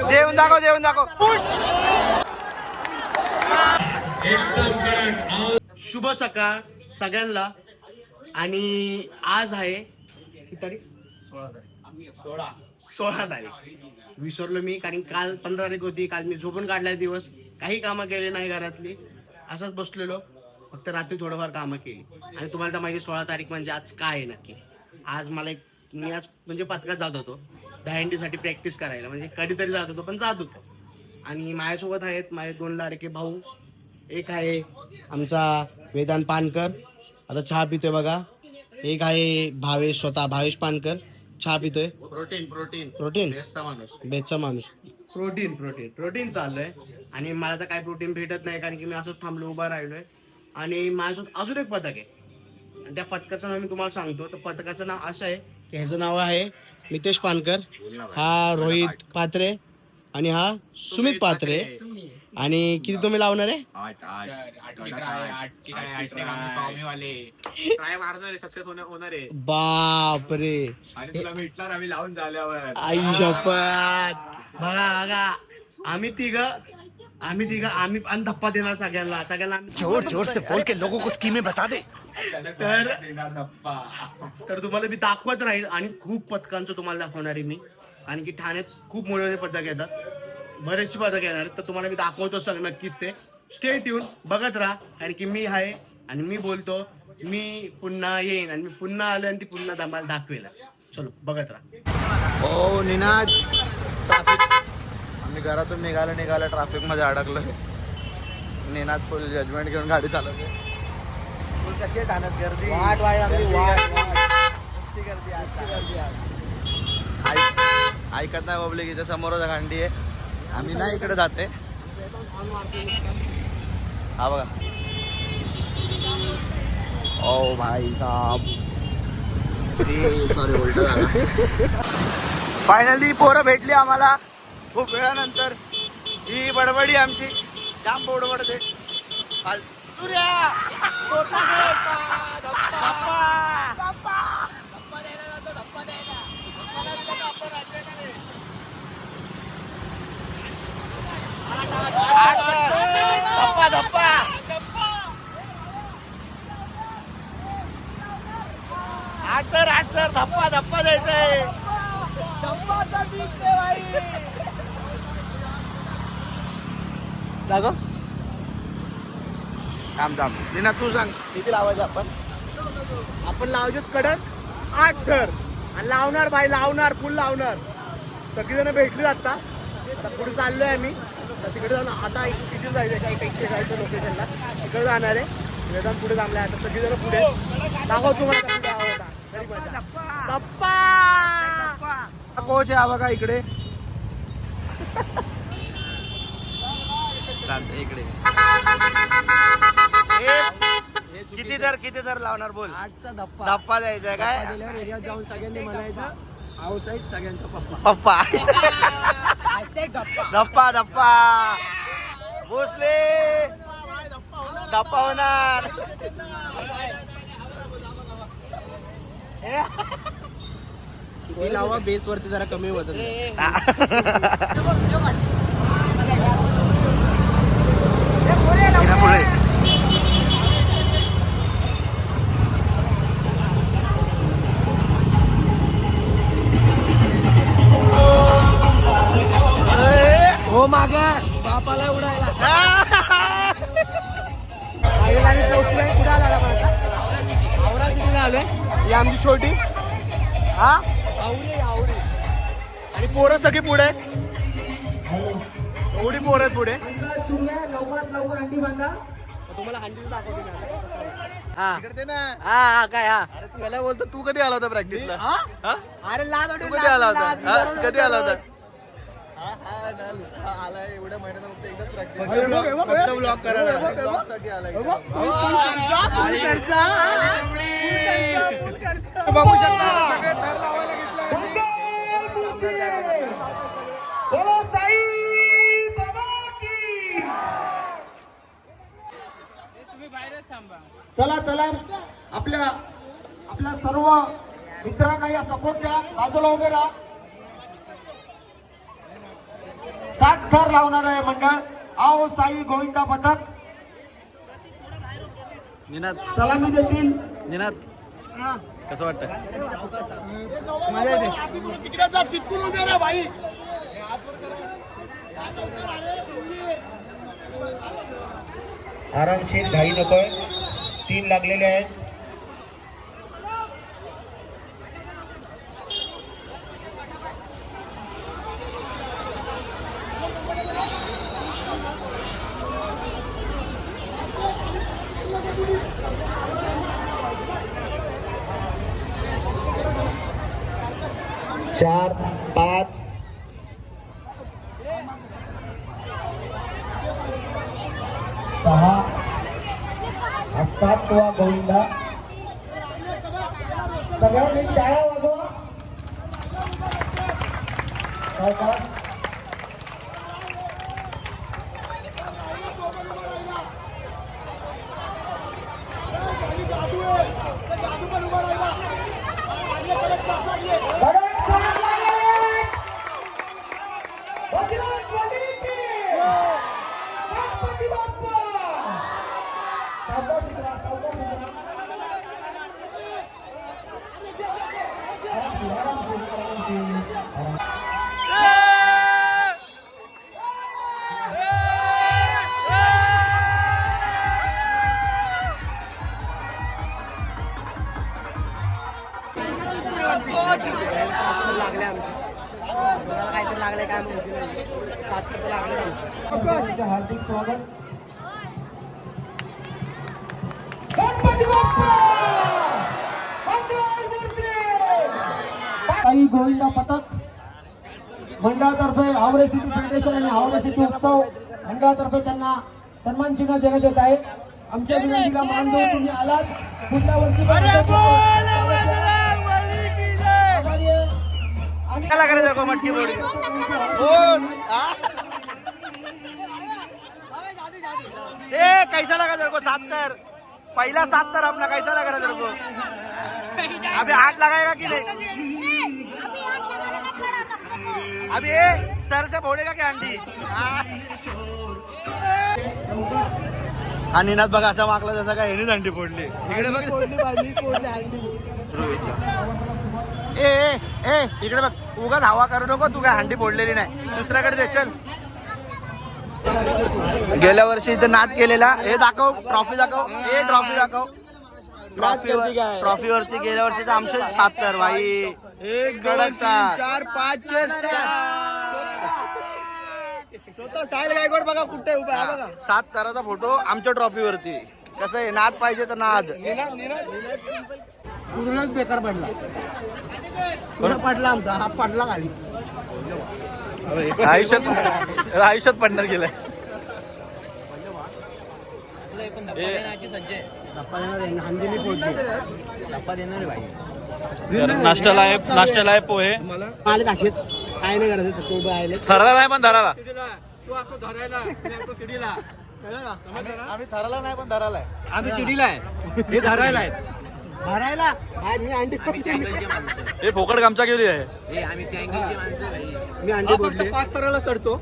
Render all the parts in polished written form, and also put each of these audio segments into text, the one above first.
देऊन दाखव शुभ सकाळ सगळ्यांना. आणि आज आहे किती तारीख? 16 तारीख. विसरलो मी, कारण काल 15 तारीख होती. काल मी झोपून काढला दिवस, काही कामं केली नाही घरातली, असंच बसलेलो. फक्त रात्री थोडंफार कामं केली. आणि तुम्हाला तर माहिती 16 तारीख म्हणजे आज काय आहे नक्की. आज मी आज म्हणजे पथकात जात होतो दहीहंडीसाठी प्रॅक्टिस करायला, म्हणजे कधीतरी जात होतो पण जात होतो. आणि माझ्यासोबत आहेत माझे 2 लाडके भाऊ. एक आहे आमचा वेदांत पानकर, आता चहा पितोय बघा. एक आहे भावेश पानकर, चहा पितोय. प्रोटीन बेस्टचा माणूस. प्रोटीन चाललंय. आणि मला तर काय प्रोटीन भेटत नाही, कारण की मी असंच थांबलो उभा राहिलोय. आणि माझ्यासोबत अजून एक पथक आहे, आणि त्या पथकाचं नाव मी तुम्हाला सांगतो. तर पथकाचं नाव असं आहे की ह्याचं नाव आहे नितेश पानकर, हा रोहित पात्रे, आणि हा सुमित पात्रे. आणि किती तुम्ही लावणार आहे? 8 बापरे. तुला भेटणार आम्ही लावून झाल्यावर. आई शपथ. बघा आम्ही तिघ आम्ही आणि धप्पा देणार सगळ्यांना जोर से बोल के लोगों को स्कीमें बता दे. तर तुम्हाला मी दाखवत राहील, आणि खूप पथकांचं तुम्हाला दाखवणार आहे मी. आणि की ठाण्यात खूप मोठे पथक येतात, बरेचशी पथक येणार आहेत. तर तुम्हाला मी दाखवतो सगळं नक्कीच. ते स्टे ट्यून बघत राहा, कारण की मी आहे आणि मी बोलतो मी पुन्हा येईन, आणि मी पुन्हा आलो आणि ती पुन्हा धमाल दाखवेलच. चलो बघत राहा. ओ निनाद, आम्ही घरातून निघालं ट्रॅफिक मध्ये अडकलो. निनाद फुल जजमेंट घेऊन गाडी चालवते. कशी आहे ठाण्यात गर्दी? ऐकत नाही पब्लिक. इथे समोरच गांडी आहे, आम्ही नाही इकडे जाते. हा बघा. ओ भाई साहब, सॉरी उलट झाला. फायनली पोरं भेटली आम्हाला खूप वेळानंतर. ही बडबडी आमची जाम बडबडते. सूर्या धप्पा धप्पा द्यायचंय. थांब दिना, तू सांग किती लावायचं आपण लावायचे कडक 8 थर, आणि लावणार फुल लावणार. सगळीजण भेटली आता पुढे चाललोय आम्ही. तर तिकडे जाऊन आता एक सिजन जायचं लोकेशनला, तिकडे जाणार आहे. वेदांत पुढे थांबलाय, आता सगळीजण पुढे. दाखव तुम्हाला कोच आहे बघा इकडे. इकडे किती दर लावणार बोल? 8चा धप्पा द्यायचा काय? एरियात जाऊन सगळ्यांनी म्हणायचं आऊसाईड सगळ्यांचा पप्पा. धप्पा भोसले धप्पा होणार. किती लावा बेस वरती जरा कमी वजन. पुढे हो मागे बापाला उडायला. आवरा सिटीला आलोय. ही आमची छोटी आवडी. आणि पोरं सगळी पुढे आहेत, एवढी पोरं आहेत पुढे. लवकर हंडी बांधा. तुम्हाला हंडी दाखवते काय त्याला बोलतो. तू कधी आला होता प्रॅक्टिसला? अरे लाज तू कधी आला होता? कधी आला होता? आला एवढ्या महिन्यात फक्त एकदाच प्रॅक्टिस ब्लॉग करायला. ब्लॉग साठी आला. बघू शकता सगळे थर लावायला घेतलं. चला आपल्या आपल्या सर्व मित्रांना या सपोर्ट द्या. बाजूला उभे राहा. 7 थर लावणार आहे मंडळ. आओ साई गोविंदा पथक सलामी देतील. कसं वाटतं? चिटकून उभे राहा भाई. आरामशीर घाई नकोय. 3 लागलेले आहेत. चार 5 6 7वा गोविंदा. सगळ्यांनी टाळ्या वाजवा. सावकाश. काहीतरी लागले काय माहिती नाही. 7 तर लागले. हार्दिक स्वागत. साई गोविंदा पथक मंडळातर्फे हावडे सिटी फेडरेशन आणि हावडे सिटी उत्सव मंडळातर्फे त्यांना सन्मान चिन्ह देण्यात येत आहे. आमच्या विनंतीला मान देऊन तुम्ही आलात. पुढल्या वर्षी क्या लगा तेरे को मटकी बोर्ड ए कैसा लगा तेरे को 7 तर पहला 7 तर अपना कैसा लगा तेरे को? अभी 8 लगाएगा कि नहीं? अभी सर से फोड़ेगा क्या आंटी? आणि निनाद बघा असा मागला जसा काय ह्याने अंडी फोडली. इकडे बघ ए ए ए इकडे बघ. उगाच हवा करू नको. तू काय हंडी फोडलेली नाही. दुसऱ्याकडे दे चल. गेल्या वर्षी इथं नाद केलेला. हे दाखव ट्रॉफी दाखव. हे ट्रॉफी दाखव. ट्रॉफी वरती गेल्या वर्षीचं आमचे 7 तर भाई. कडक 4 5 स्वतः साहिल गायकवाड बघा कुठे उभा आहे बघा. 7 तराचा फोटो आमच्या ट्रॉफी वरती. कसं आहे नाद पाहिजे तर नाद. पूर्णच बेकार पडला. पूर्ण पडला आमचा. हा पडला खाली. आयुष्यात पडणार गेलाय. धप्पा देणार आहे. हंदीने फोडली. धप्पा देणार आहे भाई. नाश्त्याला आहे पोहे. आले असेच काय नाही करायचं. तो उभे आले. थराला नाही पण धराला. आम्ही थराला नाही पण धराला आहे. आम्ही चिडीला आहे. हे धरायला आहे. भरायला मी अंडी हे फोकट गमचा गेली आहे. मी अंडी फोडली. 5 थराला चढतो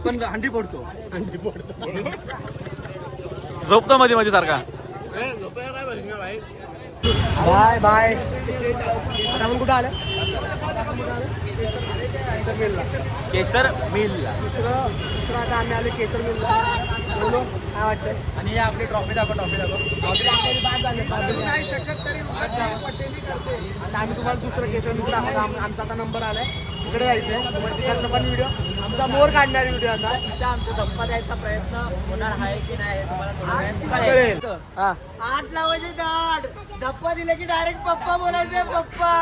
पण अंडी फोडतो. झोपतो मध्ये मध्ये सारखा. Bye bye. आता आपण कुठं आलं? केसर मिल. दुसरं आता आम्ही आलो केसर मिलला. बोलो काय वाटतंय? आणि आपली ट्रॉफी दाखव. आता आम्ही तुम्हाला दुसरं केसर मिल दाखवतो. आमचा आता नंबर आलाय. इकडे जायचंय. तुम्हाला तिकडचा पण व्हिडिओ आमचा मोर काढणारी व्हिडिओ आता. तिथे आमचा धप्पा द्यायचा प्रयत्न होणार आहे की नाही तुम्हाला कळेल. 8 लावायचे 8 धप्पा दिले की डायरेक्ट पप्पा बोलायचे. पप्पा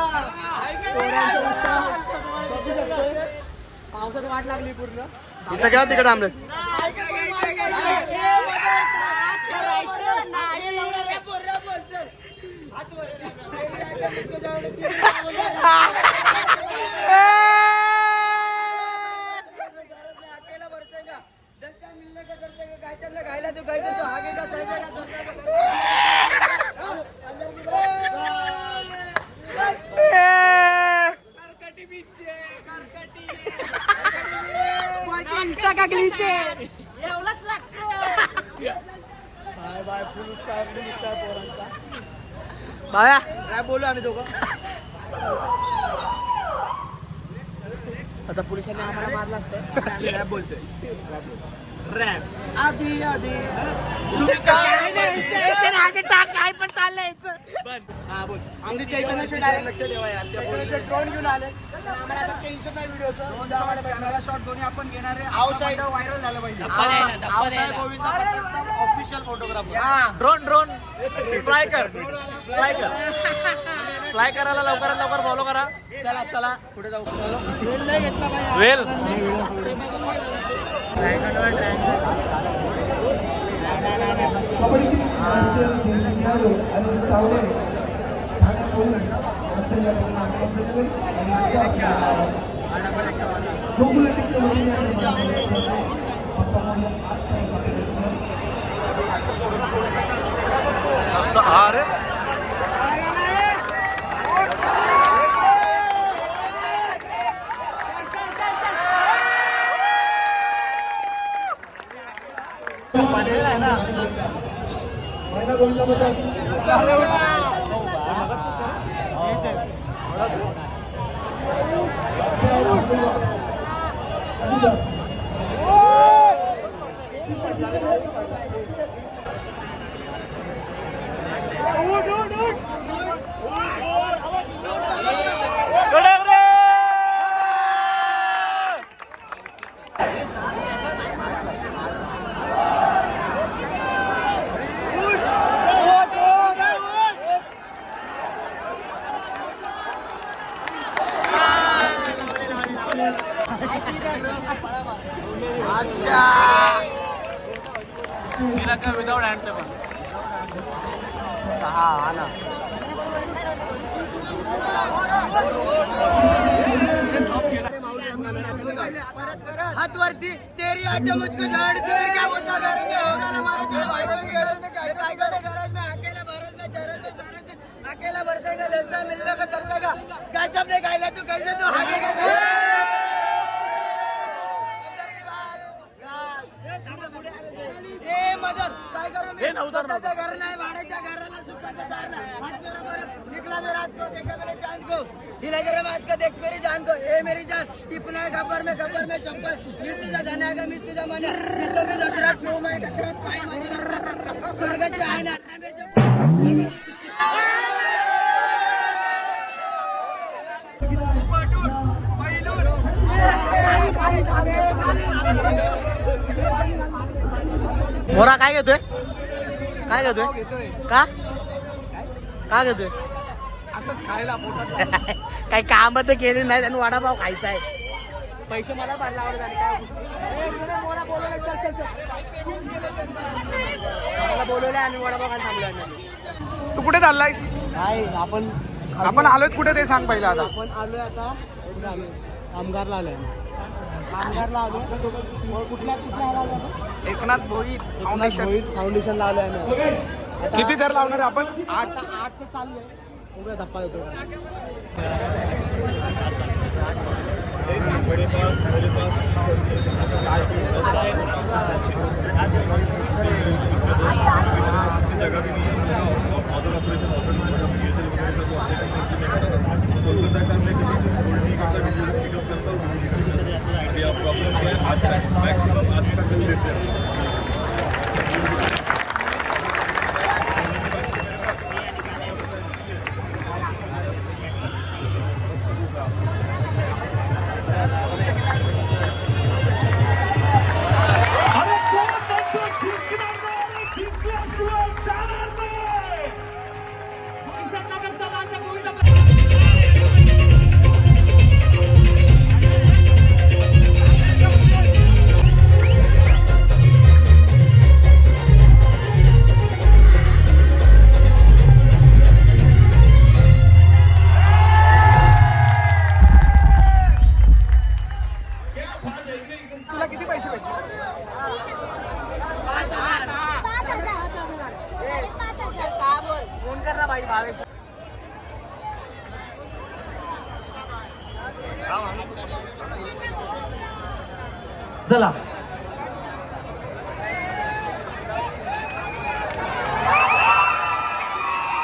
पावसात वाट लागली पूर्ण. सगळ्यात तिकडे आमले. खायला तो खायचा तो आगे का बाया काय बोलू आम्ही दोघं आता पोलिसांनी आम्हाला मारला असतं आम्ही रॅप बोलतोय रॅप आधी आधी काय पण चाललंय हा बोल आमचे चैतन्य लक्ष ठेवा यार ड्रोन घेऊन आले आम्हाला आता टेन्शन नाही व्हिडिओचं कॅमेरा शॉट दोन्ही आपण घेणार आहे आउटसाइड व्हायरल झालं पाहिजे outside Govind official photographer drone fly करायला लवकरात लवकर फॉलो करा. चला चला पुढे जाऊ वेल नाही घेतला पाहिजे वेल कबड्डीतील राष्ट्रीय ज्येष्ठ खेळाडू आणि तावडे ठाणे पोलीस यांचं या ठिकाणी आगमन झालेलं आहे. आणि गोकुलाटीच्या वतीने आणि अरे महिला गोविंदाबद्दल विदाउट हँडचे पण हाथ वरती तेरी आटे मुझको जान दे क्या बोलता करेंगे होगा ना हमारा दिल भाई काय करे गरज में अकेला बरस में चरस में सरस में अकेला बरसेगा ललचा मिलने का तरसेगा गजब ने गाइला तू कैसे तू हागेगा ए मदर काय करू मी स्वतःचं घर नाही भाड्याच्या घराला सुखाचं दार नाही हात मेरा बरं निकला मैं रात को देखा मेरे चांद को हिला जरा मात को देख मेरी जान को ए मेरी जान टिपना है गब्बर में चप्पल मी तुझा जाना का मी तुझा मन तिथं मी दत्रात ठेवू मैं दत्रात पाय माझे स्वर्गाची आहे ना मोरा काय घेतोय का काय घेतोय असंच खायला पोटात काही काम तर केले नाही आणि वडापाव खायचा आहे पैसे मला भरला आवडत आणि काय मला बोलवलं आणि वडापाव खायला थांबलो. तू कुठे चाललायस? काय आपण आलोय कुठे ते सांग पहिला आता. आपण आलोय आता कुठे आलोय कामगारला आलोय मग कुठल्या आलो एकनाथ भोईर फाउंडेशनला आलोय आम्ही किती दर लावणार आहे आपण? 8चं चाललोय उगा धप्पा देतो तुला किती पैसे भेटले? 5,000 फोन कर ना भाई भावेश चला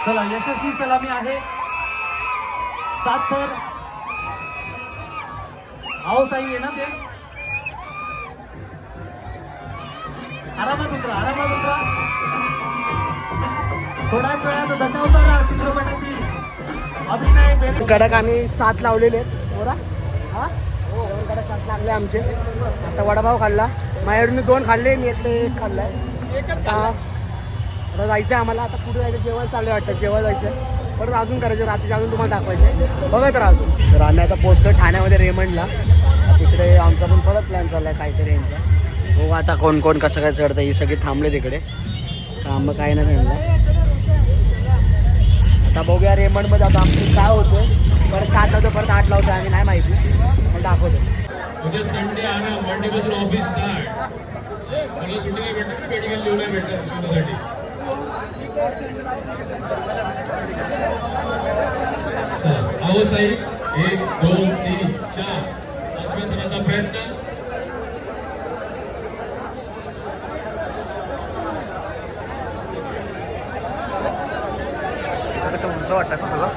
चला यशस्वी सलामी आहे 7 तर आओ साई आहे ना ते आरामात उतरा थोड्याच वेळात दशावतार चित्रपटातील अभिनय कडक आम्ही 7 लावलेले आहेत बरोबर हा 2 कडक 7 लागले आमचे. आता वडापाव खाल्ला माझ्याकडून 2 खाल्ले मी यातले 1 खाल्लाय. आता जायचं आम्हाला. आता कुठे जायचं जेवण चाललंय वाटतं जेवण जायचं परत अजून करायचं रात्री अजून तुम्हाला दाखवायचे बघत राहा अजून. तर आम्ही आता पोहोचलो ठाण्यामध्ये रेमंडला. तिकडे आमचा पण परत प्लॅन चाललाय काहीतरी यांचा. हो आता कोण कोण कसं काय चढतं ही सगळी थांबले तिकडे काम काय नाही त्यांना. आता बघूया रेमंडमध्ये आता आमचं काय होतं. परत 7 लावतो परत 8 लावतो आम्ही नाही माहिती पण दाखवतो. उद्या संडे आहे ना मंडे पासून ऑफिस स्टार्ट. मला सुट्टी नाही भेटत ना मेडिकल लिव्ह नाही भेटत माझ्यासाठी. चला आओ साई 1 2 3 4 5व्या थराचा प्रयत्न. कसं उंच वाटतं का सगळं.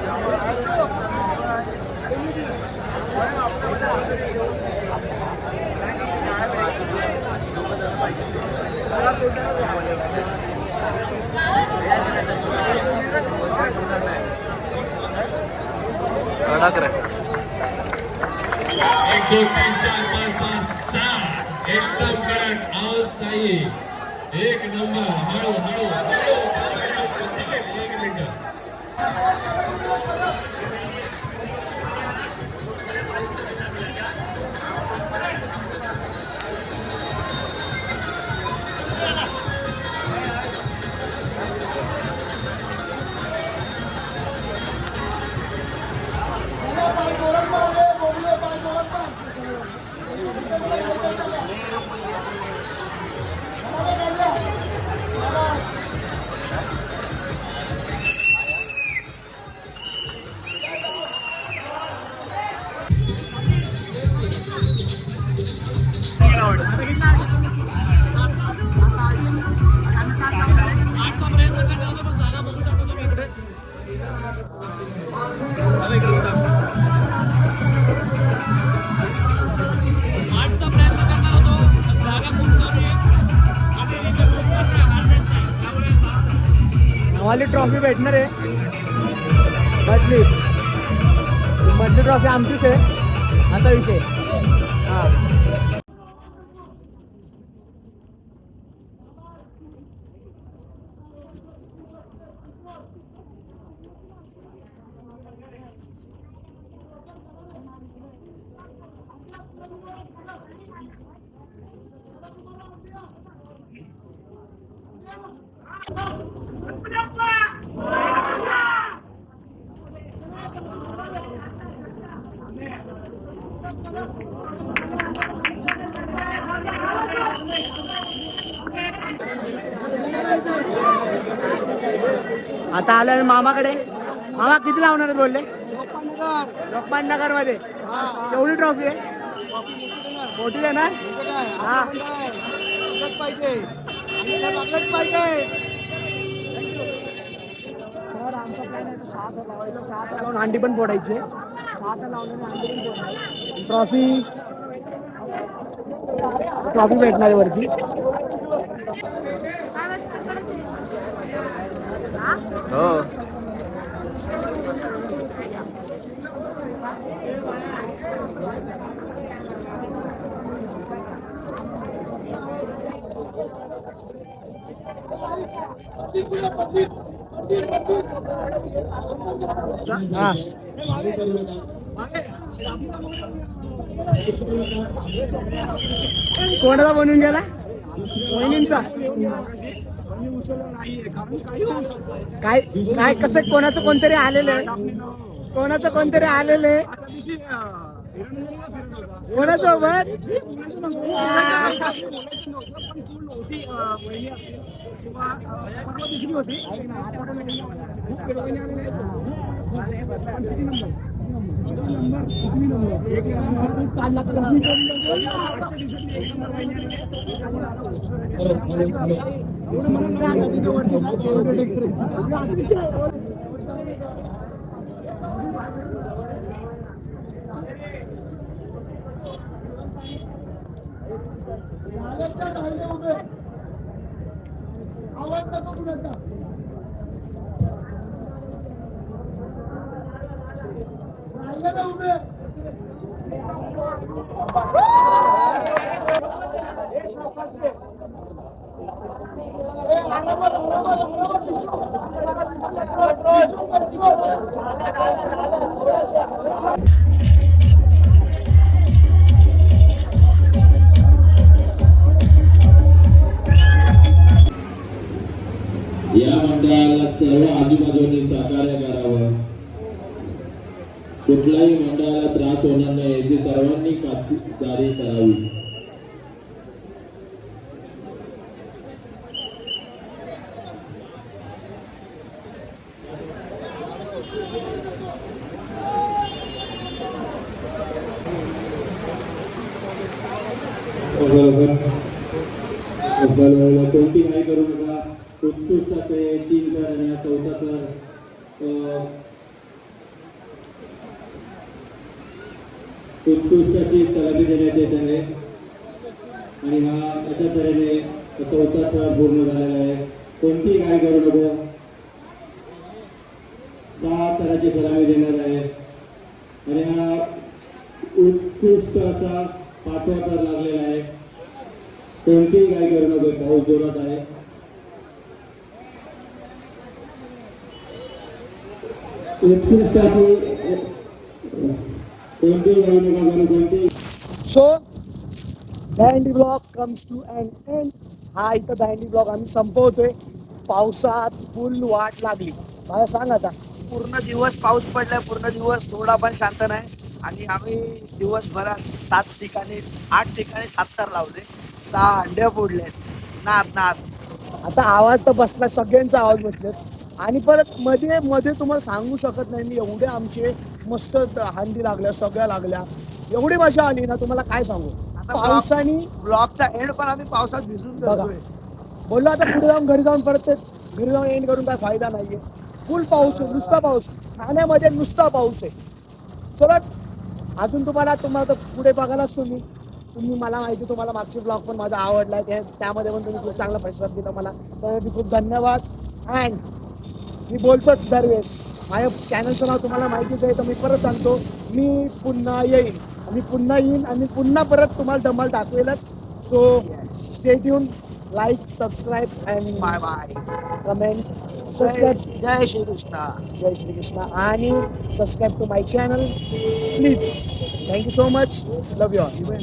कडक रे. 1 2 3 4 5 6 7 एकदम कडक. आओ साई 1 नंबर. हळू हळू हळू 1 मिनिट. आम्हाला ट्रॉफी भेटणार आहे मधली ट्रॉफी आमचीच आहे असा विषय. हां आता आलोय मामाकडे. मामा किती लावणार आहेत बोलले. लोकमान्यनगर मध्ये एवढी ट्रॉफी आहे मोठी आहे ना. हा पाहिजे तर आमचा प्लॅन आहे 6 लावायचा. 6 लावून अंडी पण फोडायची. 6 लावल्याने अंडी पण फोडणार. ट्रॉफी भेटणार आहे वरती. हो कोणाला बनवून गेला वहिनींचा. काय काय कसं कोणाचं कोणतरी आलेलं आहे. कोणाचं कोणतरी आलेलं आहे कोणासोबत. आवाज नको कुणाचा. राहिले ना उभे. या मंडळाला सर्व आजूबाजूंनी सहकार्य करावं. कुठल्याही मंडळाला त्रास होणार नाही याची सर्वांनी खातिरदारी करावी. कोणती काही करू नका. उत्कृष्ट असे 3 थर आणि 4था थर उत्कृष्ट अशी सलामी देण्यात येत आहे आणि हा अशा तऱ्हेने 4था थर पूर्ण झालेला आहे. कोणती काही करू नको. 6 थराची सलामी देणार आहे आणि हा उत्कृष्ट असा 5वा थर लागलेला आहे. कोणतीही काही करू नको. पाऊस जोरात आहे. उत्कृष्ट अशी कोणतीही काही नका करू. कोणती so Dahihandi blog comes to an end. हा इथं दहंडी ब्लॉग आम्ही संपवतोय. पावसात फुल वाट लागली. मला सांग आता. पूर्ण दिवस पाऊस पडलाय, पूर्ण दिवस थोडा पण शांत नाही आणि आम्ही दिवसभरात 7 ठिकाणी 8 ठिकाणी 7 थर लावले, 6 हंड्या फोडल्यात. नाद आता आवाज तर बसला, सगळ्यांचा आवाज बसलेत आणि परत मध्ये मध्ये तुम्हाला सांगू शकत नाही मी. एवढे आमचे मस्त हंडी लागल्या, सगळ्या लागल्या. एवढी मजा आली ना तुम्हाला काय सांगू. पावसाने ब्लॉगचा एंड पण आम्ही पावसात भिजून करतोय. बोललो आता पुढे जाऊन घरी जाऊन परत घरी जाऊन एंड करून काय फायदा नाहीये. फुल पाऊस आहे, नुसता पाऊस. ठाण्यामध्ये नुसता पाऊस आहे. चला अजून तुम्हाला तर पुढे बघायलाच तुम्ही मला माहिती, तुम्हाला मागचे ब्लॉग पण माझा आवडला. त्यामध्ये पण तुम्ही खूप चांगला प्रतिसाद दिला मला, तर खूप धन्यवाद. अँड मी बोलतोच दरवेळेस माझ्या चॅनलचं नाव तुम्हाला माहितीच आहे, तर मी परत सांगतो, मी पुन्हा येईन आणि पुन्हा परत तुम्हाला धमाल दाखवेलच. So stay tuned, like, subscribe and bye bye. Comment, subscribe. जय श्रीकृष्ण. जय श्रीकृष्ण. आणि subscribe to my channel please. Thank you so much. Love you all.